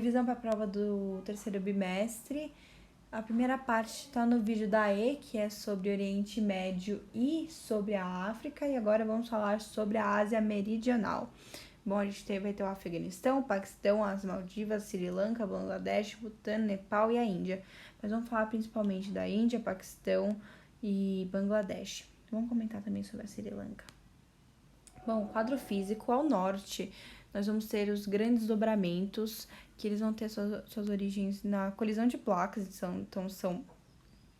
Revisão para a prova do terceiro bimestre. A primeira parte está no vídeo da E, que é sobre Oriente Médio e sobre a África, e agora vamos falar sobre a Ásia Meridional. Bom, a gente vai ter o Afeganistão, o Paquistão, as Maldivas, Sri Lanka, Bangladesh, Butão, Nepal e a Índia. Mas vamos falar principalmente da Índia, Paquistão e Bangladesh. Vamos comentar também sobre a Sri Lanka. Bom, quadro físico ao norte, nós vamos ter os grandes dobramentos, que eles vão ter suas origens na colisão de placas, então são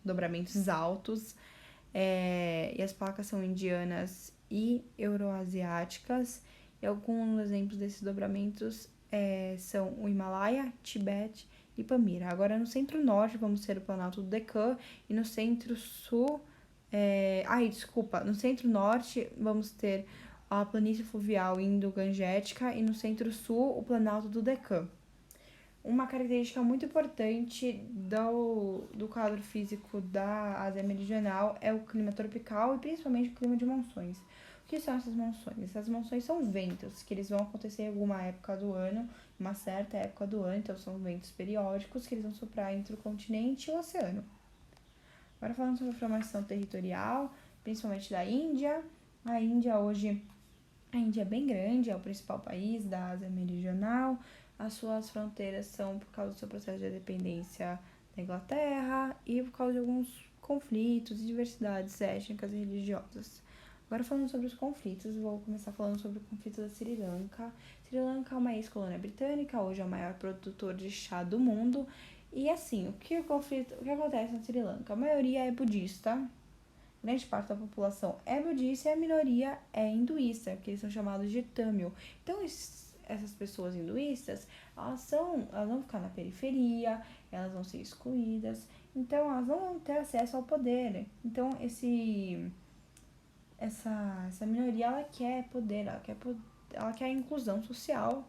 dobramentos altos, e as placas são indianas e euroasiáticas, e alguns exemplos desses dobramentos são o Himalaia, Tibete e Pamira. Agora, no centro-norte, vamos ter o Planalto do Deccan, e no centro-sul, no centro-norte, vamos ter a planície fluvial indo-gangetica e no centro-sul o Planalto do Deccan. Uma característica muito importante do quadro físico da Ásia Meridional é o clima tropical e principalmente o clima de monções. O que são essas monções? Essas monções são ventos, que eles vão acontecer em alguma época do ano, uma certa época do ano, então são ventos periódicos que eles vão soprar entre o continente e o oceano. Agora falando sobre a formação territorial, principalmente da Índia. A Índia é bem grande, é o principal país da Ásia Meridional. As suas fronteiras são por causa do seu processo de dependência da Inglaterra e por causa de alguns conflitos e diversidades étnicas e religiosas. Agora falando sobre os conflitos, vou começar falando sobre o conflito da Sri Lanka. Sri Lanka é uma ex-colônia britânica, hoje é o maior produtor de chá do mundo. E assim, o que acontece na Sri Lanka? A maioria é budista, grande parte da população é budista e a minoria é hinduísta, que eles são chamados de Tamil. Então, essas pessoas hinduístas, elas vão ficar na periferia, elas vão ser excluídas, então elas não vão ter acesso ao poder. Então, essa minoria, ela quer poder, ela quer a inclusão social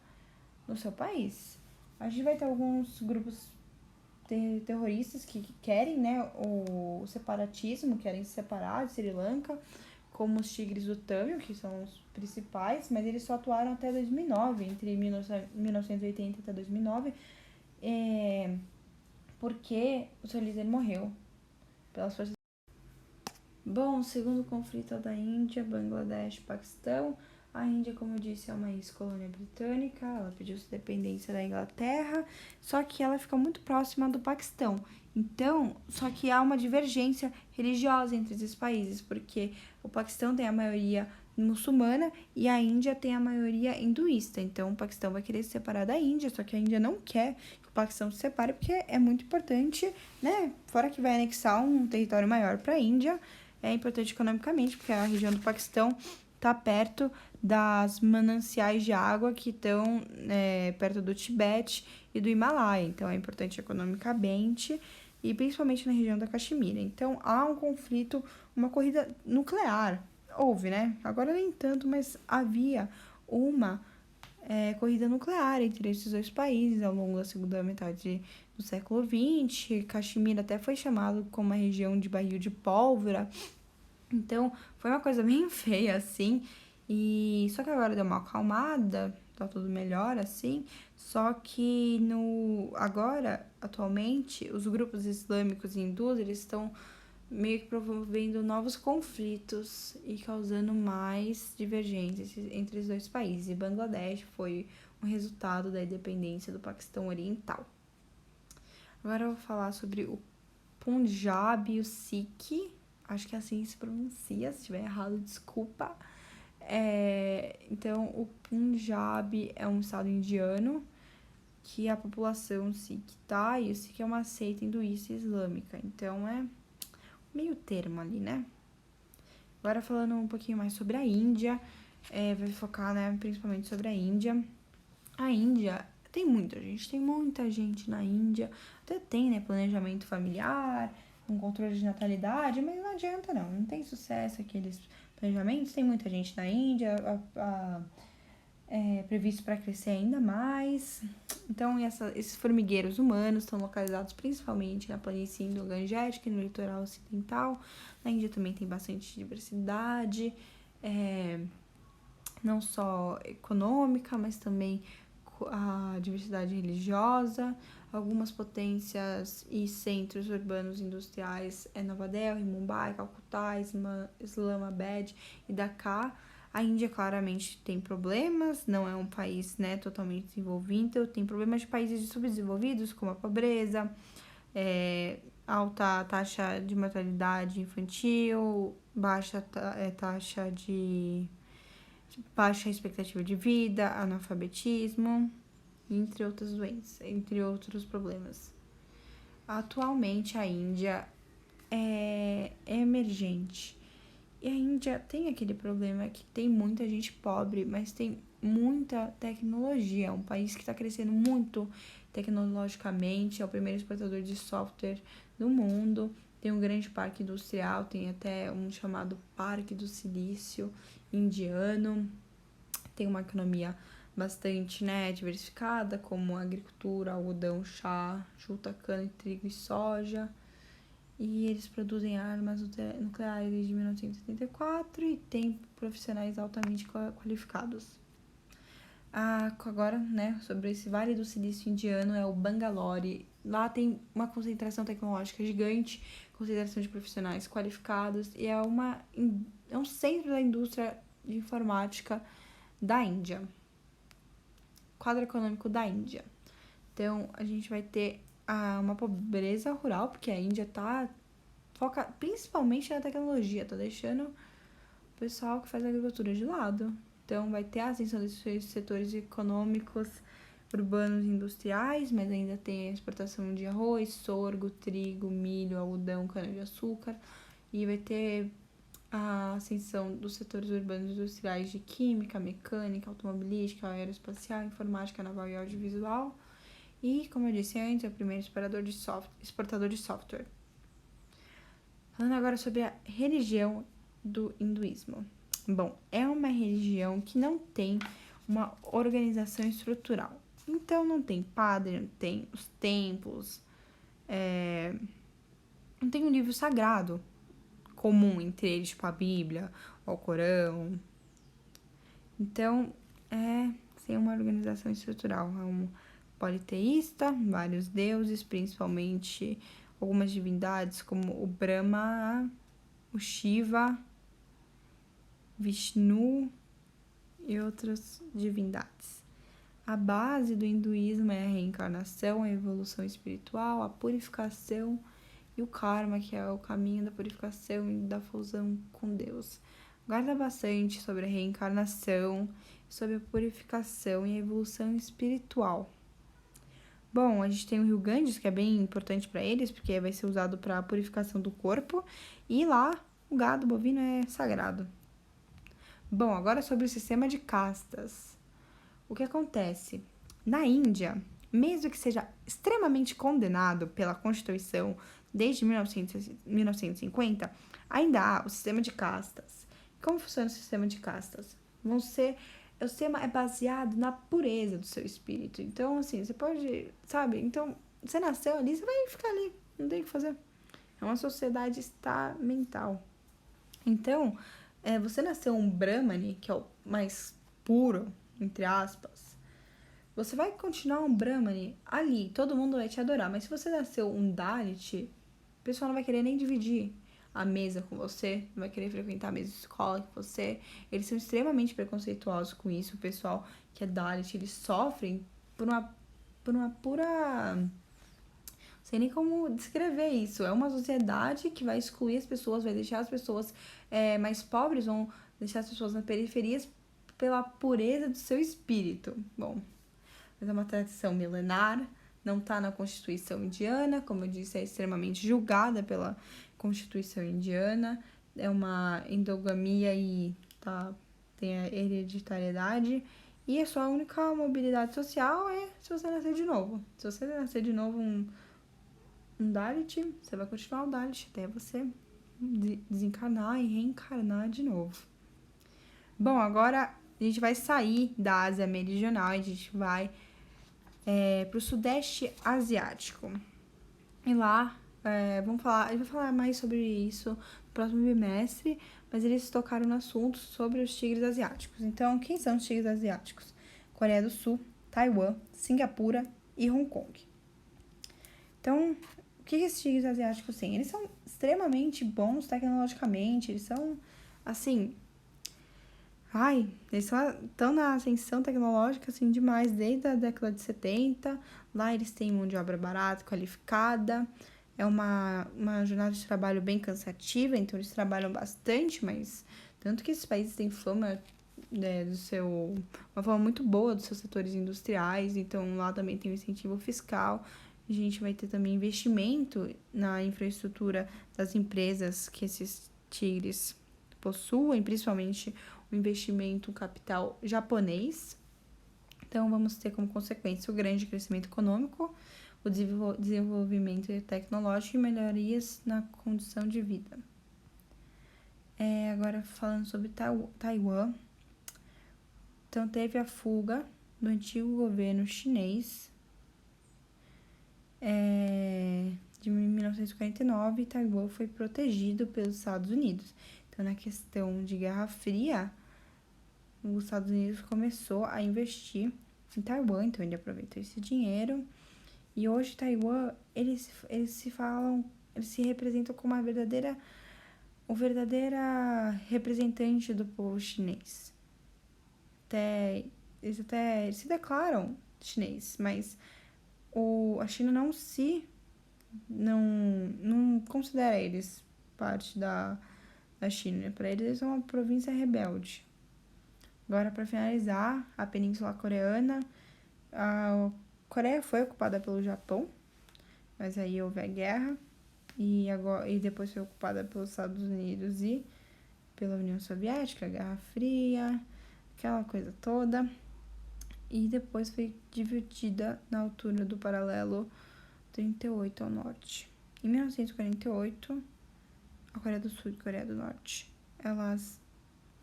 no seu país. A gente vai ter alguns grupos terroristas que querem, né, o separatismo, querem se separar de Sri Lanka, como os Tigres do Tamil, que são os principais, mas eles só atuaram até 2009, entre 1980 até 2009, porque o seu líder morreu pelas forças. Bom, o segundo conflito é o da Índia, Bangladesh e Paquistão. A Índia, como eu disse, é uma ex-colônia britânica, ela pediu sua dependência da Inglaterra, só que ela fica muito próxima do Paquistão. Então, só que há uma divergência religiosa entre esses países, porque o Paquistão tem a maioria muçulmana e a Índia tem a maioria hinduísta. Então, o Paquistão vai querer se separar da Índia, só que a Índia não quer que o Paquistão se separe, porque é muito importante, né? Fora que vai anexar um território maior para a Índia, é importante economicamente, porque a região do Paquistão está perto das mananciais de água que estão perto do Tibete e do Himalaia. Então, é importante economicamente e principalmente na região da Caxemira. Então, há um conflito, uma corrida nuclear. Houve, né? Agora nem tanto, mas havia uma corrida nuclear entre esses dois países ao longo da segunda metade do século XX. Caxemira até foi chamado como uma região de barril de pólvora. Então, foi uma coisa bem feia, assim. E só que agora deu uma acalmada, tá tudo melhor, assim. Só que agora, atualmente, os grupos islâmicos e hindus, eles estão meio que promovendo novos conflitos e causando mais divergências entre os dois países. E Bangladesh foi um resultado da independência do Paquistão Oriental. Agora eu vou falar sobre o Punjab e o Sikh. Acho que assim se pronuncia, se estiver errado, desculpa. Então, o Punjab é um estado indiano que a população Sikh tá, e o Sikh é uma seita hinduísta e islâmica. Então, é meio termo ali, né? Agora falando um pouquinho mais sobre a Índia, vai focar, né, principalmente sobre a Índia. A Índia tem muita gente na Índia, até tem, né, planejamento familiar, um controle de natalidade, mas não adianta não tem sucesso aqueles planejamentos, tem muita gente na Índia, previsto para crescer ainda mais. Então, esses formigueiros humanos estão localizados principalmente na planície indo-gangetica e no litoral ocidental. Na Índia também tem bastante diversidade, não só econômica, mas também a diversidade religiosa. Algumas potências e centros urbanos industriais é Nova Delhi, Mumbai, Calcutá, Islamabad e Dhaka. A Índia claramente tem problemas, não é um país, né, totalmente desenvolvido, tem problemas de países subdesenvolvidos, como a pobreza, alta taxa de mortalidade infantil, baixa expectativa de vida, analfabetismo, entre outras doenças, entre outros problemas. Atualmente a Índia é emergente. E a Índia tem aquele problema que tem muita gente pobre, mas tem muita tecnologia. É um país que está crescendo muito tecnologicamente, é o primeiro exportador de software do mundo. Tem um grande parque industrial, tem até um chamado Parque do Silício indiano. Tem uma economia bastante, né, diversificada, como agricultura, algodão, chá, juta, cana, trigo e soja. E eles produzem armas nucleares desde 1974 e tem profissionais altamente qualificados. Agora, né, sobre esse Vale do Silício indiano, é o Bangalore. Lá tem uma concentração tecnológica gigante, concentração de profissionais qualificados e é um centro da indústria de informática da Índia. Quadro econômico da Índia. Então, a gente vai ter uma pobreza rural, porque a Índia foca principalmente na tecnologia, tá deixando o pessoal que faz agricultura de lado. Então, vai ter a ascensão desses setores econômicos, urbanos e industriais, mas ainda tem a exportação de arroz, sorgo, trigo, milho, algodão, cana-de-açúcar, e vai ter a ascensão dos setores urbanos e industriais de química, mecânica, automobilística, aeroespacial, informática, naval e audiovisual. E, como eu disse antes, é o primeiro exportador de software. Falando agora sobre a religião do hinduísmo. Bom, é uma religião que não tem uma organização estrutural. Então, não tem padre, não tem os templos, não tem um livro sagrado comum entre eles, tipo a Bíblia, o Corão. Então, sem uma organização estrutural. É um politeísta, vários deuses, principalmente algumas divindades como o Brahma, o Shiva, Vishnu e outras divindades. A base do hinduísmo é a reencarnação, a evolução espiritual, a purificação e o karma, que é o caminho da purificação e da fusão com Deus. Guarda bastante sobre a reencarnação, sobre a purificação e a evolução espiritual. Bom, a gente tem o Rio Ganges, que é bem importante para eles, porque vai ser usado para a purificação do corpo, e lá o gado bovino é sagrado. Bom, agora sobre o sistema de castas. O que acontece? Na Índia, mesmo que seja extremamente condenado pela Constituição desde 1950, ainda há o sistema de castas. Como funciona o sistema de castas? O sistema é baseado na pureza do seu espírito. Então, assim, você pode, sabe? Então, você nasceu ali, você vai ficar ali. Não tem o que fazer. É uma sociedade estamental. Então, você nasceu um Brahmane, que é o mais puro, entre aspas, você vai continuar um Brahmane ali, todo mundo vai te adorar. Mas se você nasceu um Dalit, o pessoal não vai querer nem dividir a mesa com você, não vai querer frequentar a mesma escola que você. Eles são extremamente preconceituosos com isso. O pessoal que é Dalit, eles sofrem por uma pura... Não sei nem como descrever isso. É uma sociedade que vai excluir as pessoas, vai deixar as pessoas mais pobres, vão deixar as pessoas nas periferias pela pureza do seu espírito. Bom, mas é uma tradição milenar, não está na Constituição indiana, como eu disse, é extremamente julgada pela Constituição indiana, é uma endogamia e tem a hereditariedade, e a sua única mobilidade social é se você nascer de novo. Se você nascer de novo um Dalit, você vai continuar o Dalit até você desencarnar e reencarnar de novo. Bom, agora a gente vai sair da Ásia Meridional e a gente vai para o Sudeste Asiático. E lá, a gente vai falar mais sobre isso no próximo bimestre, mas eles tocaram no assunto sobre os tigres asiáticos. Então, quem são os tigres asiáticos? Coreia do Sul, Taiwan, Singapura e Hong Kong. Então, o que esses tigres asiáticos têm? Eles são extremamente bons tecnologicamente, eles são, assim... eles estão na ascensão tecnológica, assim, demais, desde a década de 70. Lá eles têm mão de obra barata, qualificada. É uma jornada de trabalho bem cansativa, então eles trabalham bastante, mas... Tanto que esses países têm fama, né, uma fama muito boa dos seus setores industriais, então lá também tem o incentivo fiscal. A gente vai ter também investimento na infraestrutura das empresas que esses tigres possuem, principalmente o investimento capital japonês. Então, vamos ter como consequência o grande crescimento econômico, o desenvolvimento tecnológico e melhorias na condição de vida. Agora, falando sobre Taiwan. Então, teve a fuga do antigo governo chinês de 1949, Taiwan foi protegido pelos Estados Unidos. Então, na questão de Guerra Fria, os Estados Unidos começou a investir em Taiwan, então ele aproveitou esse dinheiro. E hoje Taiwan, eles se representam como o verdadeira representante do povo chinês. Eles se declaram chinês, mas a China não considera eles parte da China. Para eles são uma província rebelde. Agora, para finalizar, a Península Coreana. A Coreia foi ocupada pelo Japão, mas aí houve a guerra. E depois foi ocupada pelos Estados Unidos e pela União Soviética, a Guerra Fria, aquela coisa toda. E depois foi dividida na altura do paralelo 38 ao norte. Em 1948, a Coreia do Sul e a Coreia do Norte, elas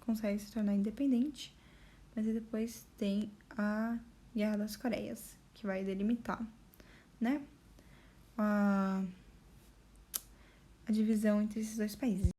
conseguem se tornar independentes, mas depois tem a Guerra das Coreias, que vai delimitar, né, a divisão entre esses dois países.